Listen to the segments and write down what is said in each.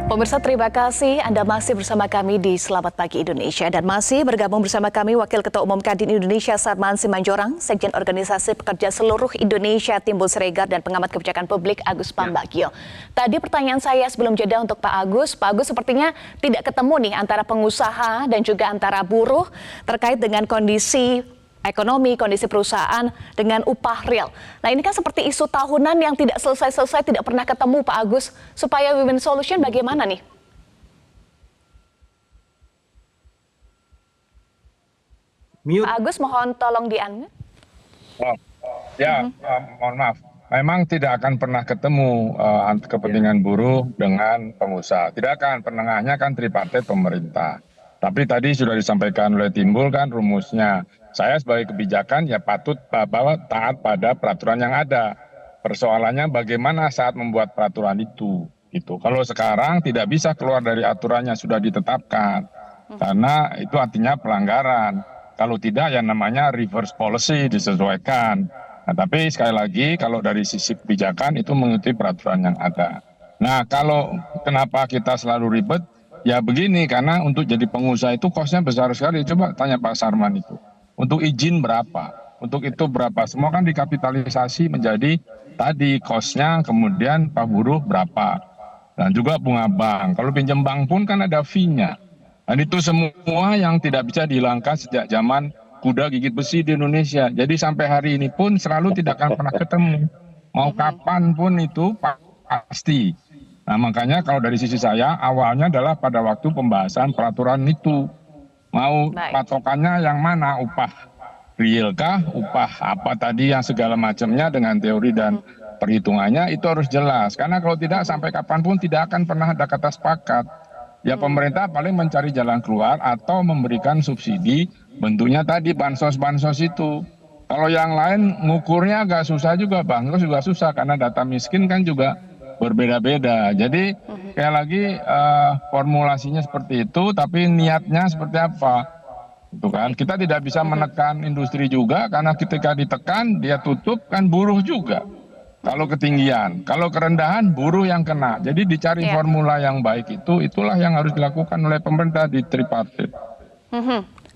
Pemirsa, terima kasih Anda masih bersama kami di Selamat Pagi Indonesia dan masih bergabung bersama kami Wakil Ketua Umum Kadin Indonesia Sarman Simanjorang, Sekjen Organisasi Pekerja Seluruh Indonesia Timbul Siregar dan pengamat kebijakan publik Agus Pambagio. Tadi pertanyaan saya sebelum jeda untuk Pak Agus sepertinya tidak ketemu nih antara pengusaha dan juga antara buruh terkait dengan kondisi ekonomi, kondisi perusahaan dengan upah real. Nah, ini kan seperti isu tahunan yang tidak selesai-selesai, tidak pernah ketemu Pak Agus. Supaya win-win solution bagaimana nih? Pak Agus, mohon tolong di-unmute. Mohon maaf. Memang tidak akan pernah ketemu kepentingan buruh dengan pengusaha. Tidak akan, penengahnya kan tripartit pemerintah. Tapi tadi sudah disampaikan oleh Timbul kan rumusnya. Saya sebagai kebijakan ya patut bahwa taat pada peraturan yang ada. Persoalannya bagaimana saat membuat peraturan itu. Gitu. Kalau sekarang tidak bisa keluar dari aturannya sudah ditetapkan. Karena itu artinya pelanggaran. Kalau tidak ya namanya reverse policy disesuaikan. Nah, tapi sekali lagi kalau dari sisi kebijakan itu mengikuti peraturan yang ada. Nah, kalau kenapa kita selalu ribet? Ya begini, karena untuk jadi pengusaha itu kosnya besar sekali. Coba tanya Pak Sarman itu. Untuk izin berapa? Untuk itu berapa? Semua kan dikapitalisasi menjadi tadi kosnya, kemudian Pak buruh berapa. Dan juga bunga bank. Kalau pinjam bank pun kan ada fee-nya. Dan itu semua yang tidak bisa dihilangkan sejak zaman kuda gigit besi di Indonesia. Jadi sampai hari ini pun selalu tidak akan pernah ketemu. Mau kapan pun itu pasti. Nah, makanya kalau dari sisi saya awalnya adalah pada waktu pembahasan peraturan itu. Mau patokannya yang mana? Upah real kah? Upah apa tadi yang segala macamnya dengan teori dan perhitungannya itu harus jelas. Karena kalau tidak sampai kapanpun tidak akan pernah ada kata sepakat. Ya pemerintah paling mencari jalan keluar atau memberikan subsidi bentuknya tadi bansos-bansos itu. Kalau yang lain ngukurnya agak susah juga, bansos juga susah karena data miskin kan juga berbeda-beda. Jadi kayak lagi formulasinya seperti itu, tapi niatnya seperti apa? Itu kan kita tidak bisa menekan industri juga karena ketika ditekan dia tutup kan buruh juga. Kalau ketinggian, kalau kerendahan buruh yang kena. Jadi dicari formula yang baik itulah yang harus dilakukan oleh pemerintah di tripartit.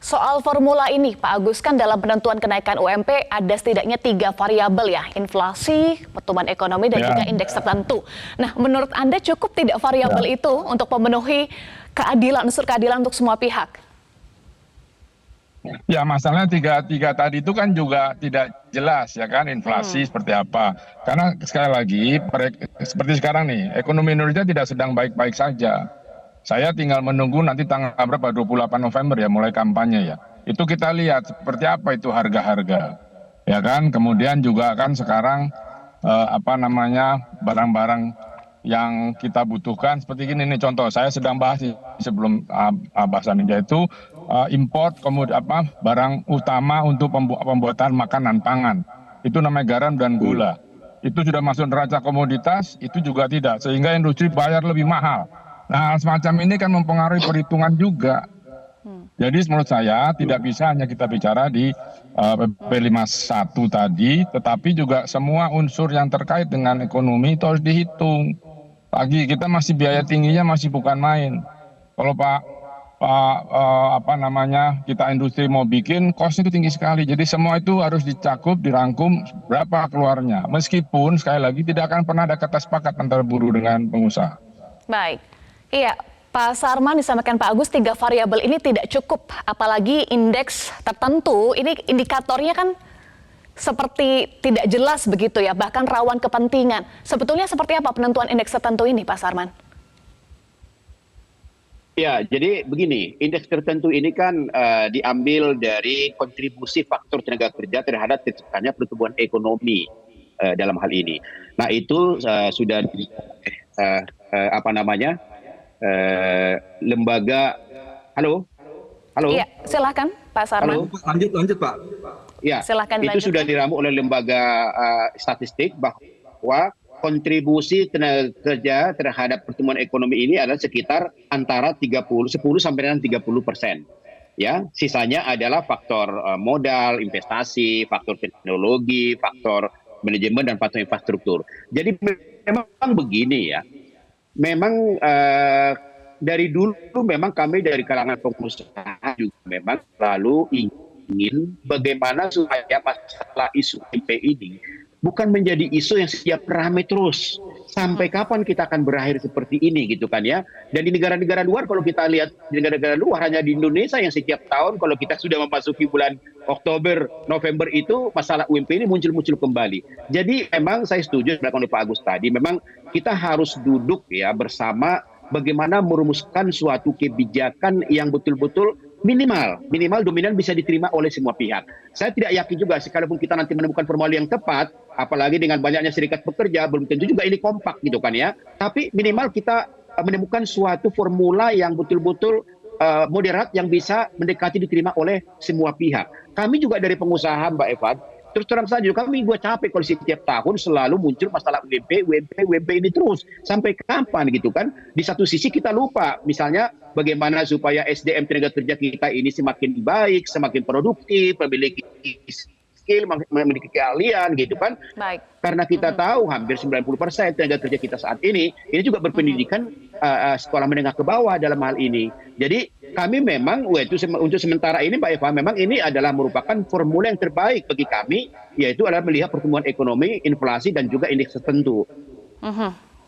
Soal formula ini Pak Agus, kan dalam penentuan kenaikan UMP ada setidaknya 3 variabel ya, inflasi, pertumbuhan ekonomi dan juga indeks tertentu. Nah, menurut Anda cukup tidak variabel itu untuk memenuhi keadilan, unsur keadilan untuk semua pihak? Ya masalahnya tiga tadi itu kan juga tidak jelas ya kan inflasi seperti apa. Karena sekali lagi seperti sekarang nih ekonomi Indonesia tidak sedang baik-baik saja. Saya tinggal menunggu nanti tanggal berapa 28 November ya mulai kampanye ya. Itu kita lihat seperti apa itu harga-harga. Ya kan kemudian juga kan sekarang barang-barang yang kita butuhkan seperti ini nih contoh saya sedang bahas sebelum bahasan ini yaitu import kemudian barang utama untuk pembuatan makanan pangan itu namanya garam dan gula itu sudah masuk neraca komoditas itu juga tidak sehingga industri bayar lebih mahal. Nah semacam ini kan mempengaruhi perhitungan juga. Jadi menurut saya tidak bisa hanya kita bicara di PP 51 tadi tetapi juga semua unsur yang terkait dengan ekonomi itu harus dihitung. Lagi kita masih biaya tingginya masih bukan main. Kalau kita industri mau bikin kosnya itu tinggi sekali. Jadi semua itu harus dicakup, dirangkum berapa keluarnya. Meskipun sekali lagi tidak akan pernah ada kata sepakat antara buruh dengan pengusaha. Baik, iya Pak Sarman disampaikan Pak Agus 3 variabel ini tidak cukup. Apalagi indeks tertentu, ini indikatornya kan seperti tidak jelas begitu ya, bahkan rawan kepentingan. Sebetulnya seperti apa penentuan indeks tertentu ini Pak Sarman? Ya, jadi begini, indeks tertentu ini kan diambil dari kontribusi faktor tenaga kerja terhadap terciptanya pertumbuhan ekonomi dalam hal ini. Nah itu sudah lembaga. Halo. Iya, silakan Pak Sarman. Lanjut Pak. Ya, silakan itu sudah diramu oleh lembaga statistik bahwa kontribusi tenaga kerja terhadap pertumbuhan ekonomi ini adalah sekitar antara 10 sampai dengan 30%. Ya, sisanya adalah faktor modal, investasi, faktor teknologi, faktor manajemen dan faktor infrastruktur. Jadi memang begini ya. memang dari dulu memang kami dari kalangan pengusaha juga memang selalu ingin bagaimana supaya masalah isu UMP ini bukan menjadi isu yang setiap ramai terus. Sampai kapan kita akan berakhir seperti ini gitu kan ya. Dan di negara-negara luar, kalau kita lihat di negara-negara luar, hanya di Indonesia yang setiap tahun kalau kita sudah memasuki bulan Oktober, November itu masalah UMP ini muncul-muncul kembali. Jadi memang saya setuju dengan Pak Agus tadi, memang kita harus duduk ya bersama bagaimana merumuskan suatu kebijakan yang betul-betul minimal dominan bisa diterima oleh semua pihak. Saya tidak yakin juga sekalipun kita nanti menemukan formula yang tepat, apalagi dengan banyaknya serikat pekerja, belum tentu juga ini kompak gitu kan ya. Tapi minimal kita menemukan suatu formula yang betul-betul moderat yang bisa mendekati diterima oleh semua pihak. Kami juga dari pengusaha Mbak Eva, terus terang saja kami juga capek kalau setiap tahun selalu muncul masalah UMP ini terus. Sampai kapan gitu kan? Di satu sisi kita lupa misalnya bagaimana supaya SDM tenaga kerja kita ini semakin baik, semakin produktif, memiliki skill, memiliki keahlian gitu kan. Baik. Karena kita tahu hampir 90% tenaga kerja kita saat ini juga berpendidikan sekolah menengah ke bawah dalam hal ini. Jadi kami memang untuk sementara ini Mbak Eva, memang ini adalah merupakan formula yang terbaik bagi kami, yaitu adalah melihat pertumbuhan ekonomi, inflasi, dan juga indeks tertentu.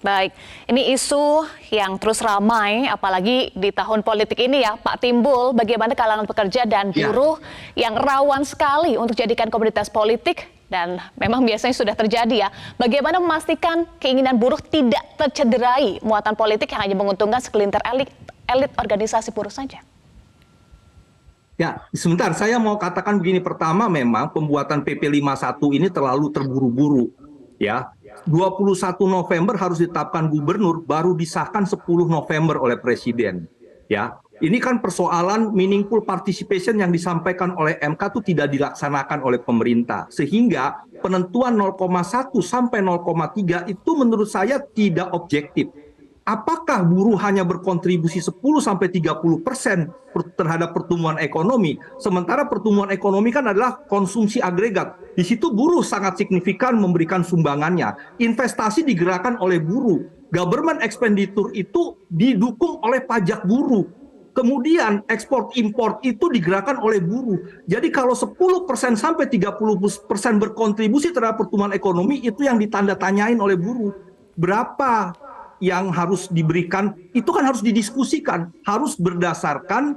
Baik, ini isu yang terus ramai, apalagi di tahun politik ini ya, Pak Timbul, bagaimana kalangan pekerja dan buruh yang rawan sekali untuk jadikan komoditas politik, dan memang biasanya sudah terjadi ya. Bagaimana memastikan keinginan buruh tidak tercederai muatan politik yang hanya menguntungkan segelintir elit organisasi buruh saja? Ya, sebentar, saya mau katakan begini. Pertama, memang pembuatan PP 51 ini terlalu terburu-buru. Ya, 21 November harus ditetapkan gubernur, baru disahkan 10 November oleh Presiden. Ya, ini kan persoalan meaningful participation yang disampaikan oleh MK itu tidak dilaksanakan oleh pemerintah. Sehingga penentuan 0,1 sampai 0,3 itu menurut saya tidak objektif. Apakah buruh hanya berkontribusi 10-30% terhadap pertumbuhan ekonomi, sementara pertumbuhan ekonomi kan adalah konsumsi agregat. Di situ buruh sangat signifikan memberikan sumbangannya. Investasi digerakkan oleh buruh. Government expenditure itu didukung oleh pajak buruh. Kemudian ekspor impor itu digerakkan oleh buruh. Jadi kalau 10% sampai 30% berkontribusi terhadap pertumbuhan ekonomi, itu yang ditandatanyain oleh buruh. Berapa yang harus diberikan, itu kan harus didiskusikan, harus berdasarkan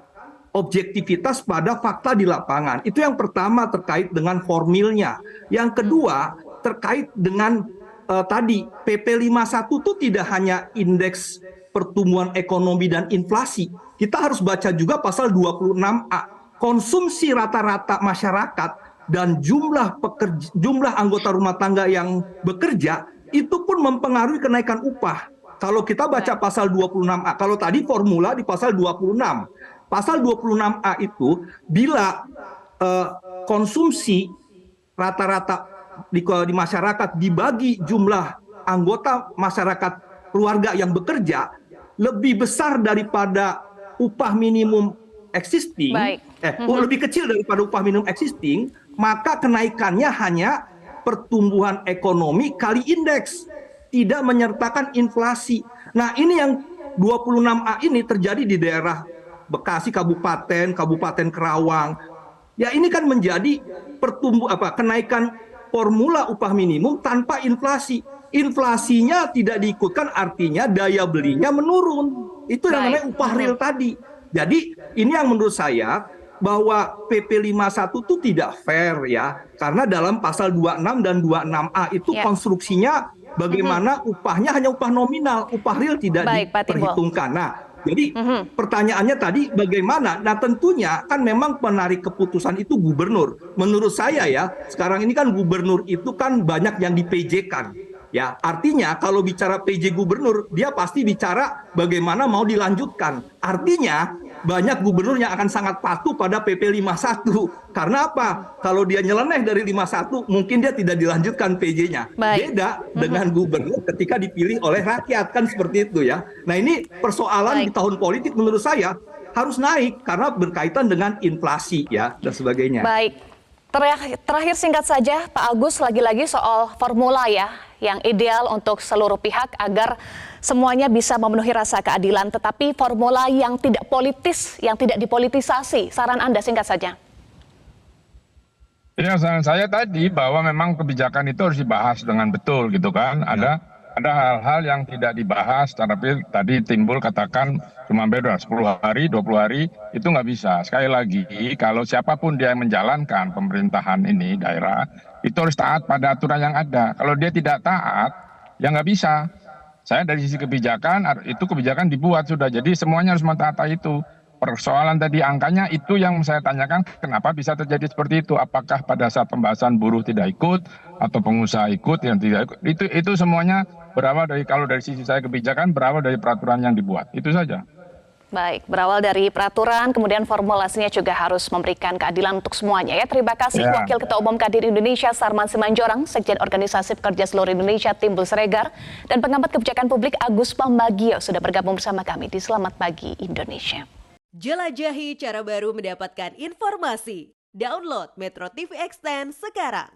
objektivitas pada fakta di lapangan. Itu yang pertama terkait dengan formilnya. Yang kedua terkait dengan tadi PP 51 itu tidak hanya indeks pertumbuhan ekonomi dan inflasi. Kita harus baca juga pasal 26A. Konsumsi rata-rata masyarakat dan jumlah anggota rumah tangga yang bekerja itu pun mempengaruhi kenaikan upah. Kalau kita baca pasal 26A, kalau tadi formula di pasal 26. Pasal 26A itu bila konsumsi rata-rata di masyarakat dibagi jumlah anggota masyarakat keluarga yang bekerja lebih besar daripada upah minimum existing, lebih kecil daripada upah minimum existing, maka kenaikannya hanya pertumbuhan ekonomi kali indeks, tidak menyertakan inflasi. Nah, ini yang 26A ini terjadi di daerah Bekasi, Kabupaten Kerawang. Ya, ini kan menjadi kenaikan formula upah minimum tanpa inflasi. Inflasinya tidak diikutkan, artinya daya belinya menurun. Itu yang namanya upah real tadi. Jadi ini yang menurut saya bahwa PP 51 itu tidak fair ya. Karena dalam pasal 26 dan 26A itu konstruksinya bagaimana upahnya hanya upah nominal, upah real tidak diperhitungkan. Nah, jadi pertanyaannya tadi bagaimana? Nah, tentunya kan memang penarik keputusan itu gubernur. Menurut saya ya, sekarang ini kan gubernur itu kan banyak yang di-PJ-kan. Ya, artinya kalau bicara PJ gubernur, dia pasti bicara bagaimana mau dilanjutkan. Artinya banyak gubernur yang akan sangat patuh pada PP 51. Karena apa? Kalau dia nyeleneh dari 51, mungkin dia tidak dilanjutkan PJ-nya. Beda dengan gubernur ketika dipilih oleh rakyat, kan seperti itu ya. Nah, ini persoalan di tahun politik menurut saya harus naik karena berkaitan dengan inflasi ya dan sebagainya. Baik. Terakhir singkat saja, Pak Agus, lagi-lagi soal formula ya, yang ideal untuk seluruh pihak agar semuanya bisa memenuhi rasa keadilan, tetapi formula yang tidak politis, yang tidak dipolitisasi. Saran Anda singkat saja. Ya, saran saya tadi bahwa memang kebijakan itu harus dibahas dengan betul gitu kan. Ada hal-hal yang tidak dibahas, tapi tadi timbul katakan cuma beda 10 hari, 20 hari, itu nggak bisa. Sekali lagi, kalau siapapun dia yang menjalankan pemerintahan ini, daerah, itu harus taat pada aturan yang ada. Kalau dia tidak taat, ya nggak bisa. Saya dari sisi kebijakan, itu kebijakan dibuat sudah, jadi semuanya harus mentaati itu. Persoalan tadi angkanya itu yang saya tanyakan, kenapa bisa terjadi seperti itu? Apakah pada saat pembahasan buruh tidak ikut atau pengusaha ikut yang tidak ikut? Itu semuanya berawal dari, kalau dari sisi saya kebijakan, berawal dari peraturan yang dibuat. Itu saja. Baik, berawal dari peraturan, kemudian formulasinya juga harus memberikan keadilan untuk semuanya ya. Terima kasih Wakil Ketua Umum Kadin Indonesia Sarman Simanjorang, Sekjen Organisasi Pekerja Seluruh Indonesia Timbul Siregar, dan pengamat kebijakan publik Agus Pambagio sudah bergabung bersama kami di Selamat Pagi Indonesia. Jelajahi cara baru mendapatkan informasi. Download Metro TV Extend sekarang.